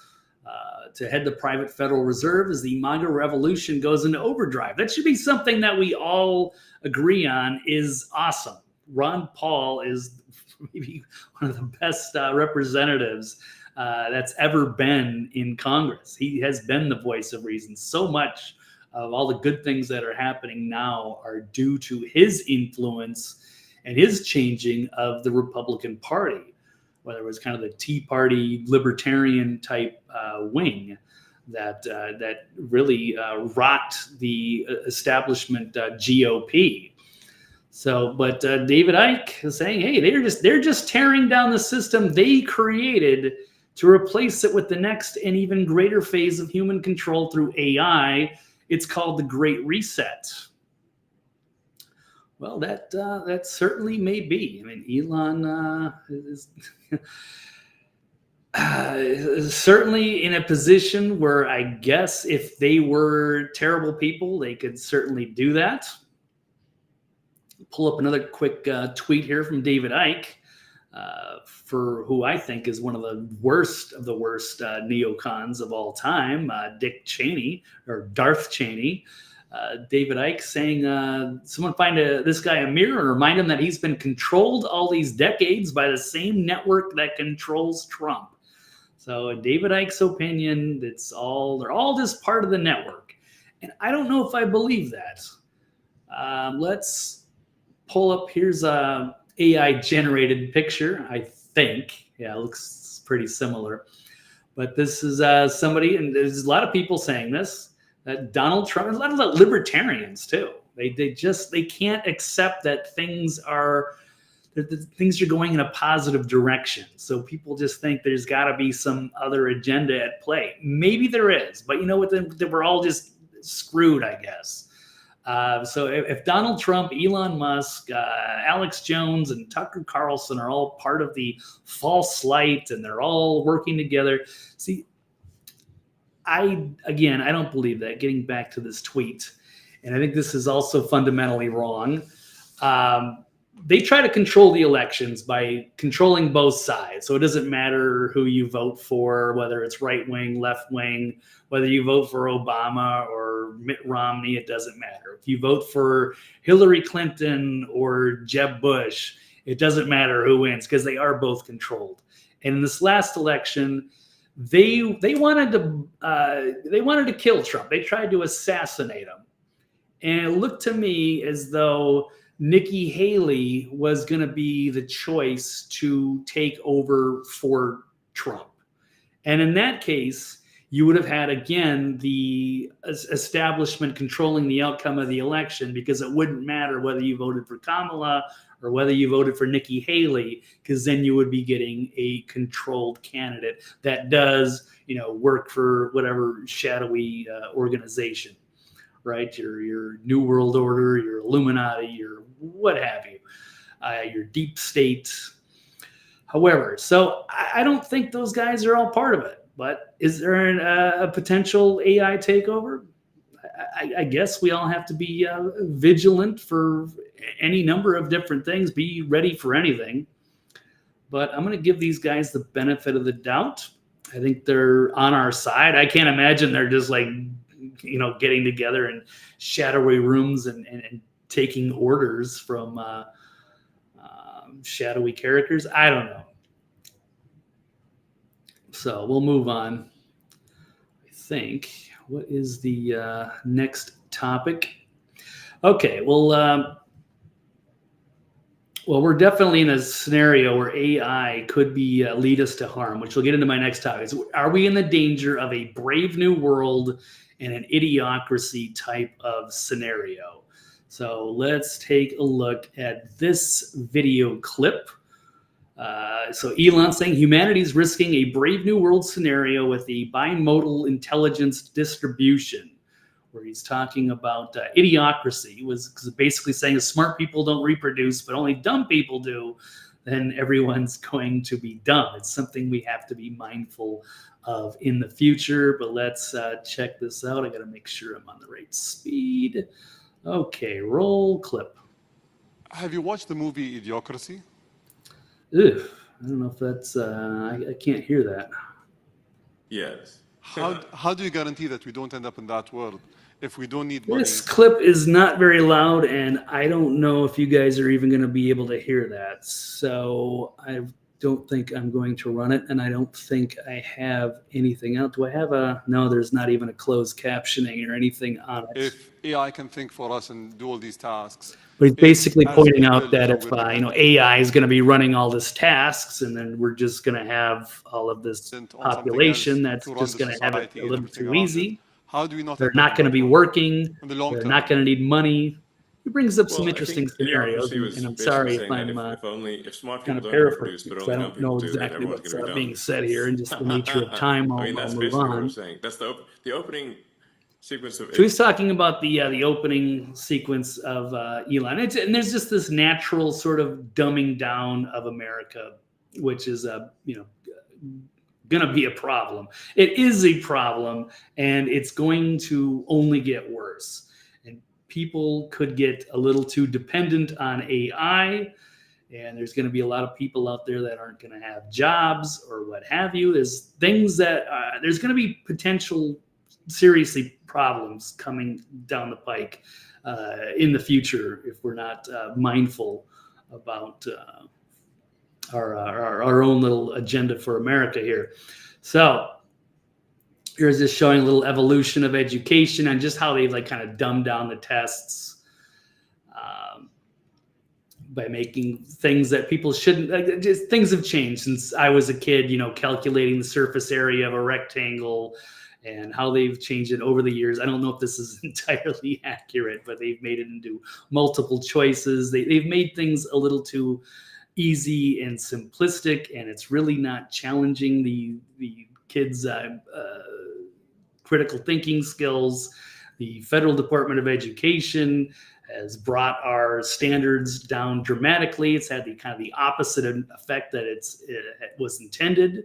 to head the private Federal Reserve as the MAGA revolution goes into overdrive. That should be something that we all agree on is awesome. Ron Paul is maybe one of the best representatives that's ever been in Congress. He has been the voice of reason. So much of all the good things that are happening now are due to his influence and his changing of the Republican Party, whether it was kind of the Tea Party libertarian type wing that really rocked the establishment GOP. So, but David Icke is saying, hey, they're just tearing down the system they created to replace it with the next and even greater phase of human control through AI. It's called the Great Reset. Well, that certainly may be. I mean, Elon is certainly in a position where I guess if they were terrible people, they could certainly do that. Pull up another quick tweet here from David Icke, for who I think is one of the worst neocons of all time, Dick Cheney or Darth Cheney. David Icke saying, someone find this guy a mirror and remind him that he's been controlled all these decades by the same network that controls Trump. So in David Icke's opinion, they're all just part of the network. And I don't know if I believe that. Let's pull up, here's a AI generated picture, I think. Yeah, it looks pretty similar. But this is somebody, and there's a lot of people saying this, that Donald Trump, a lot of libertarians too. They can't accept that things are going in a positive direction. So people just think there's got to be some other agenda at play. Maybe there is, but you know what? We're all just screwed, I guess. So if Donald Trump, Elon Musk, Alex Jones, and Tucker Carlson are all part of the false light and they're all working together, see, I don't believe that. Getting back to this tweet, and I think this is also fundamentally wrong. They try to control the elections by controlling both sides. So it doesn't matter who you vote for, whether it's right wing, left wing, whether you vote for Obama or Mitt Romney, it doesn't matter. If you vote for Hillary Clinton or Jeb Bush, it doesn't matter who wins because they are both controlled. And in this last election, they wanted to kill Trump. They tried to assassinate him. And it looked to me as though Nikki Haley was going to be the choice to take over for Trump. And in that case, you would have had, again, the establishment controlling the outcome of the election, because it wouldn't matter whether you voted for Kamala or whether you voted for Nikki Haley, because then you would be getting a controlled candidate that does, work for whatever shadowy organization, right? Your New World Order, your Illuminati, your what have you. your deep state. However, so I don't think those guys are all part of it. But is there a potential AI takeover? I guess we all have to be vigilant for any number of different things, be ready for anything. But I'm going to give these guys the benefit of the doubt. I think they're on our side. I can't imagine they're just like, getting together in shadowy rooms and taking orders from shadowy characters. I don't know. So we'll move on. I think. What is the next topic? Okay, well, we're definitely in a scenario where AI could be lead us to harm, which will get into my next topic. Are we in the danger of a Brave New World and an idiocracy type of scenario? So let's take a look at this video clip. So Elon saying humanity is risking a Brave New World scenario with the bimodal intelligence distribution, where he's talking about idiocracy. He was basically saying if smart people don't reproduce, but only dumb people do, then everyone's going to be dumb. It's something we have to be mindful of in the future. But let's check this out. I got to make sure I'm on the right speed. Okay, roll clip. Have you watched the movie Idiocracy? Ugh, I don't know if that's, I can't hear that. Yes. How do you guarantee that we don't end up in that world if we don't need money? This clip is not very loud, and I don't know if you guys are even going to be able to hear that. So I don't think I'm going to run it, and I don't think I have anything else. Do I have no, there's not even a closed captioning or anything on it. If AI can think for us and do all these tasks. But he's basically pointing out that if AI is going to be running all these tasks, and then we're just going to have all of this population that's just going to have it a little too easy. How do we not? They're not going to be working. They're not going to need money. He brings up some interesting scenarios, and I'm sorry if I'm kind of paraphrasing, because I don't know exactly what's being said here, and just the nature of time. I'll move on. That's the opening sequence of. So he's talking about the opening sequence of Elon, and there's just this natural sort of dumbing down of America, which is going to be a problem. It is a problem, and it's going to only get worse. And people could get a little too dependent on AI, and there's going to be a lot of people out there that aren't going to have jobs or what have you. There's things that there's going to be potential seriously problems coming down the pike in the future if we're not mindful about our own little agenda for America here. So here's just showing a little evolution of education and just how they've kind of dumbed down the tests by making things that people shouldn't. Just things have changed since I was a kid. Calculating the surface area of a rectangle. And how they've changed it over the years. I don't know if this is entirely accurate, but they've made it into multiple choices. They've made things a little too easy and simplistic, and it's really not challenging the kids' critical thinking skills. The Federal Department of Education has brought our standards down dramatically. It's had the opposite effect that it was intended.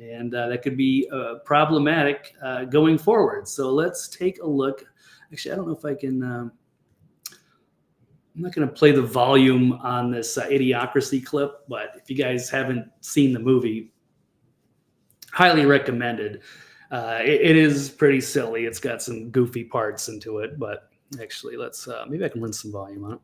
And that could be problematic going forward. So let's take a look. Actually, I don't know if I can. I'm not going to play the volume on this Idiocracy clip, but if you guys haven't seen the movie, highly recommended. It is pretty silly. It's got some goofy parts into it, but actually, let's maybe I can run some volume on it.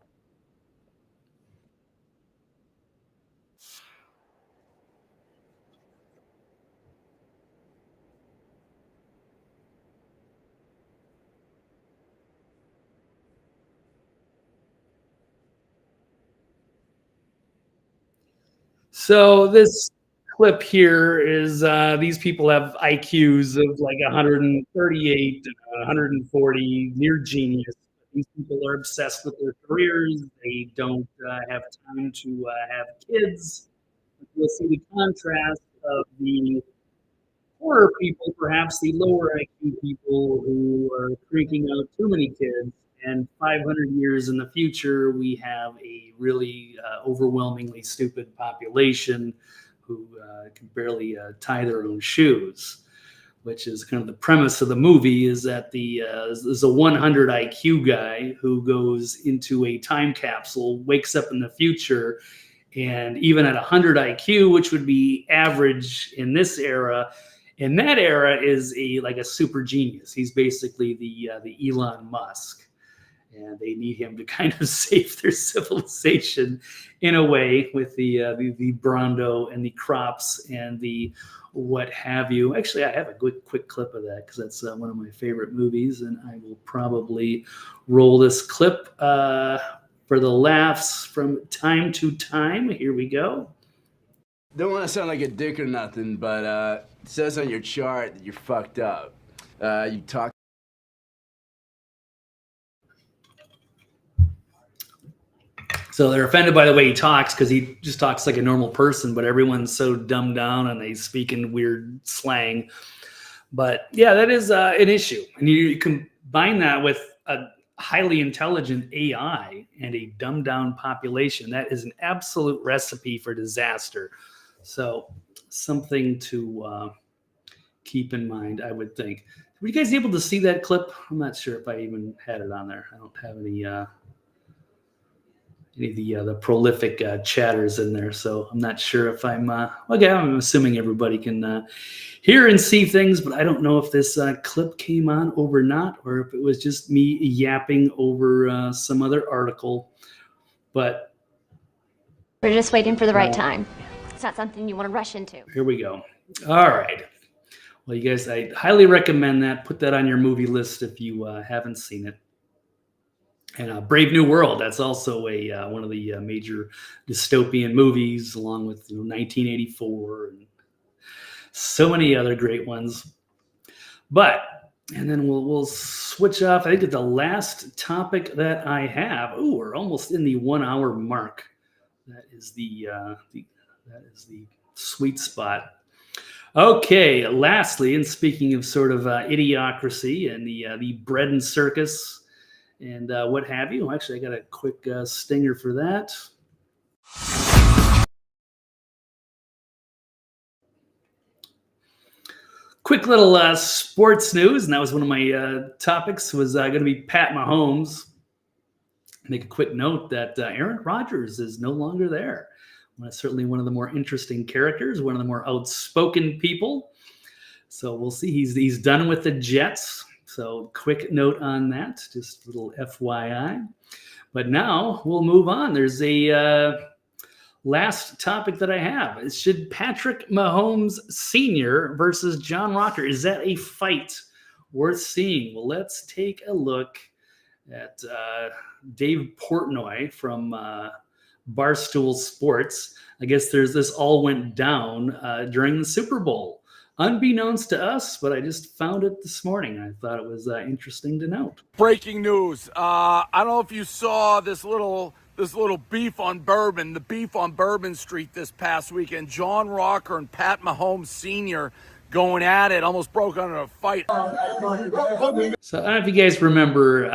So this clip here is these people have IQs of 138, 140, near genius. These people are obsessed with their careers. They don't have time to have kids. You'll see the contrast of the poorer people, perhaps the lower IQ people who are cranking out too many kids, and 500 years in the future, we have a really overwhelmingly stupid population who can barely tie their own shoes, which is kind of the premise of the movie, is that there's a 100 IQ guy who goes into a time capsule, wakes up in the future, and even at 100 IQ, which would be average in this era, in that era is like a super genius. He's basically the Elon Musk. And they need him to kind of save their civilization in a way with the Brondo and the crops and the what have you. Actually, I have a quick clip of that because that's one of my favorite movies, and I will probably roll this clip for the laughs from time to time. Here we go. Don't want to sound like a dick or nothing, but it says on your chart that you're fucked up. You talk. So they're offended by the way he talks because he just talks like a normal person, but everyone's so dumbed down and they speak in weird slang. But yeah, that is an issue. And you combine that with a highly intelligent AI and a dumbed down population. That is an absolute recipe for disaster. So something to keep in mind, I would think. Were you guys able to see that clip? I'm not sure if I even had it on there. I don't have any of the prolific chatters in there, so I'm not sure if I'm okay. I'm assuming everybody can hear and see things, but I don't know if this clip came on over not, or if it was just me yapping over some other article. But we're just waiting for the right time. It's not something you want to rush into. Here we go. All right. Well, you guys, I highly recommend that. Put that on your movie list if you haven't seen it. And Brave New World, that's also one of the major dystopian movies, along with 1984 and so many other great ones. And then we'll switch off. I think at the last topic that I have. Oh, we're almost in the 1 hour mark. That is the sweet spot. Okay. Lastly, and speaking of sort of idiocracy and the bread and circus and what have you. Actually, I got a quick stinger for that. Quick little sports news, and that was one of my topics, was going to be Pat Mahomes. Make a quick note that Aaron Rodgers is no longer there. Certainly one of the more interesting characters, one of the more outspoken people. So we'll see. He's done with the Jets. So quick note on that, just a little FYI. But now we'll move on. There's a last topic that I have. Should Patrick Mahomes Sr. versus John Rocker, is that a fight worth seeing? Well, let's take a look at Dave Portnoy from Barstool Sports. I guess this all went down during the Super Bowl. Unbeknownst to us, but I just found it this morning. I thought it was interesting to note. Breaking news. I don't know if you saw this little beef on Bourbon, the beef on Bourbon Street this past weekend. John Rocker and Pat Mahomes Sr. going at it, almost broke out in a fight. So I don't know if you guys remember,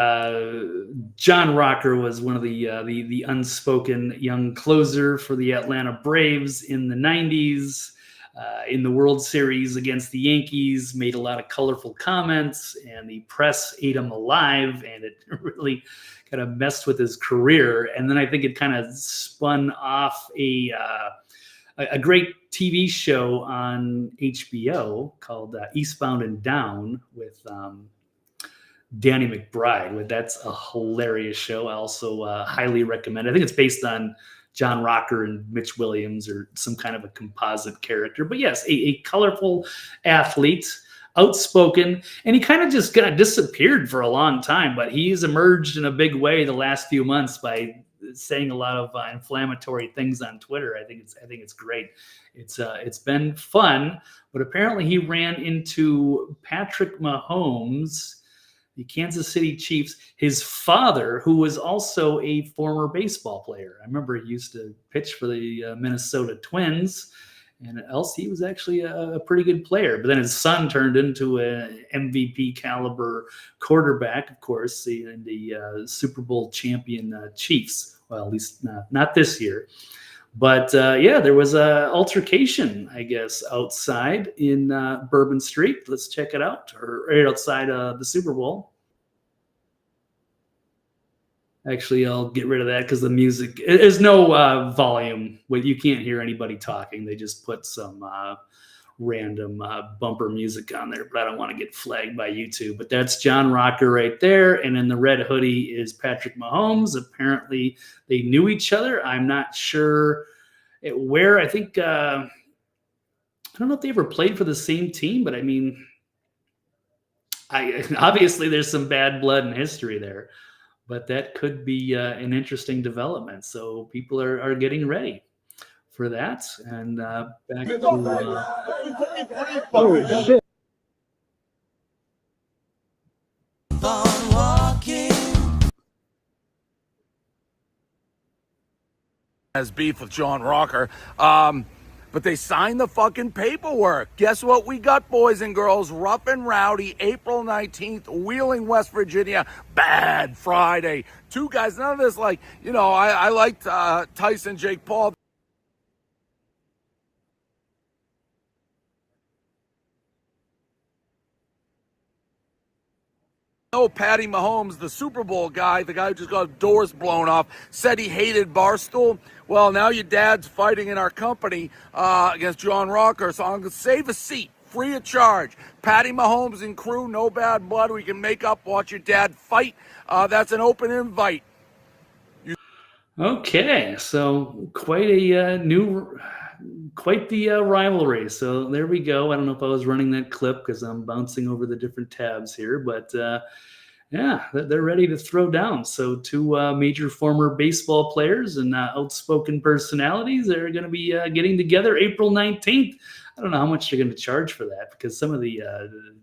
John Rocker was one of the unspoken young closer for the Atlanta Braves in the 90s. In the World Series against the Yankees, made a lot of colorful comments, and the press ate him alive, and it really kind of messed with his career. And then I think it kind of spun off a great TV show on HBO called Eastbound and Down with Danny McBride. That's a hilarious show. I also highly recommend it. I think it's based on John Rocker and Mitch Williams or some kind of a composite character. But yes, a colorful athlete, outspoken, and he kind of just disappeared for a long time, but he's emerged in a big way the last few months by saying a lot of inflammatory things on Twitter. I think it's great. It's been fun, but apparently he ran into Patrick Mahomes, the Kansas City Chiefs, his father, who was also a former baseball player. I remember he used to pitch for the Minnesota Twins, And else he was actually a pretty good player. But then his son turned into an MVP caliber quarterback, of course, in the Super Bowl champion Chiefs. Well, at least not this year. But there was a altercation, I guess, outside in Bourbon Street. Let's check it out, or right outside the Super Bowl. Actually, I'll get rid of that because the music, there's no volume. You can't hear anybody talking. They just put some random bumper music on there, but I don't want to get flagged by YouTube. But that's John Rocker right there. And in the red hoodie is Patrick Mahomes. Apparently they knew each other. I'm not sure where. I think, I don't know if they ever played for the same team, but I mean, obviously there's some bad blood and history there. But that could be an interesting development. So people are getting ready for that. And back to has beef with John Rocker. But they signed the fucking paperwork. Guess what we got, boys and girls? Rough and Rowdy, April 19th, Wheeling, West Virginia. Bad Friday. Two guys, none of this like, I liked Tyson, Jake Paul. Patty Mahomes, the Super Bowl guy, the guy who just got doors blown off, said he hated Barstool. Well, now your dad's fighting in our company against John Rocker, so I'm going to save a seat, free of charge. Patty Mahomes and crew, no bad blood. We can make up, watch your dad fight. That's an open invite. Okay, so quite the rivalry. So there we go. I don't know if I was running that clip because I'm bouncing over the different tabs here, but they're ready to throw down. So two major former baseball players and outspoken personalities are going to be getting together April 19th. I don't know how much they're going to charge for that because some of the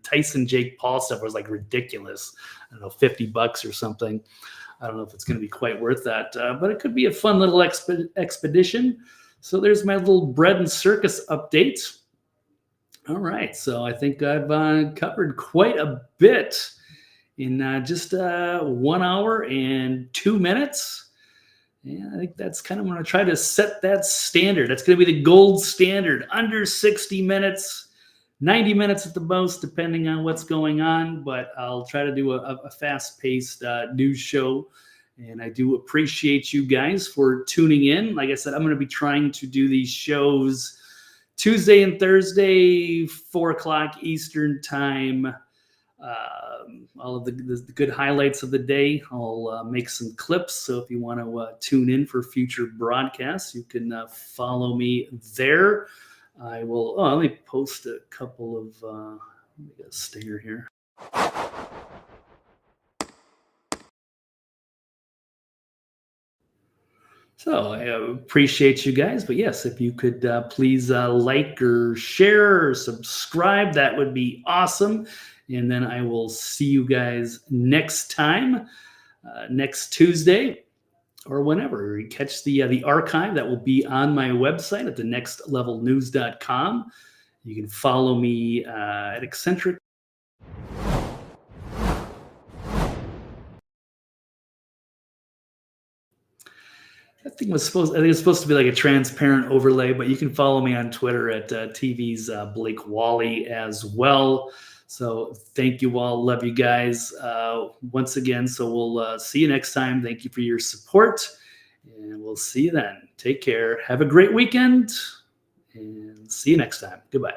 Tyson Jake Paul stuff was like ridiculous. I don't know, $50 or something. I don't know if it's going to be quite worth that, but it could be a fun little expedition. So there's my little bread and circus update. All right, so I think I've covered quite a bit in just 1 hour and 2 minutes. Yeah, I think that's kind of going to try to set that standard. That's going to be the gold standard, under 60 minutes, 90 minutes at the most, depending on what's going on. But I'll try to do a fast-paced news show. And I do appreciate you guys for tuning in. Like I said, I'm going to be trying to do these shows Tuesday and Thursday, 4 o'clock Eastern time. All of the good highlights of the day. I'll make some clips. So if you want to tune in for future broadcasts, you can follow me there. I will. Let me post a couple of. Let me get a stinger here. So I appreciate you guys. But yes, if you could please like or share or subscribe, that would be awesome. And then I will see you guys next time, next Tuesday, or whenever you catch the archive that will be on my website at thenextlevelnews.com. You can follow me at Eccentric. I think it's supposed to be like a transparent overlay, but you can follow me on Twitter at TV's Blake Wally as well. So thank you all. Love you guys once again. So we'll see you next time. Thank you for your support, and we'll see you then. Take care. Have a great weekend, and see you next time. Goodbye.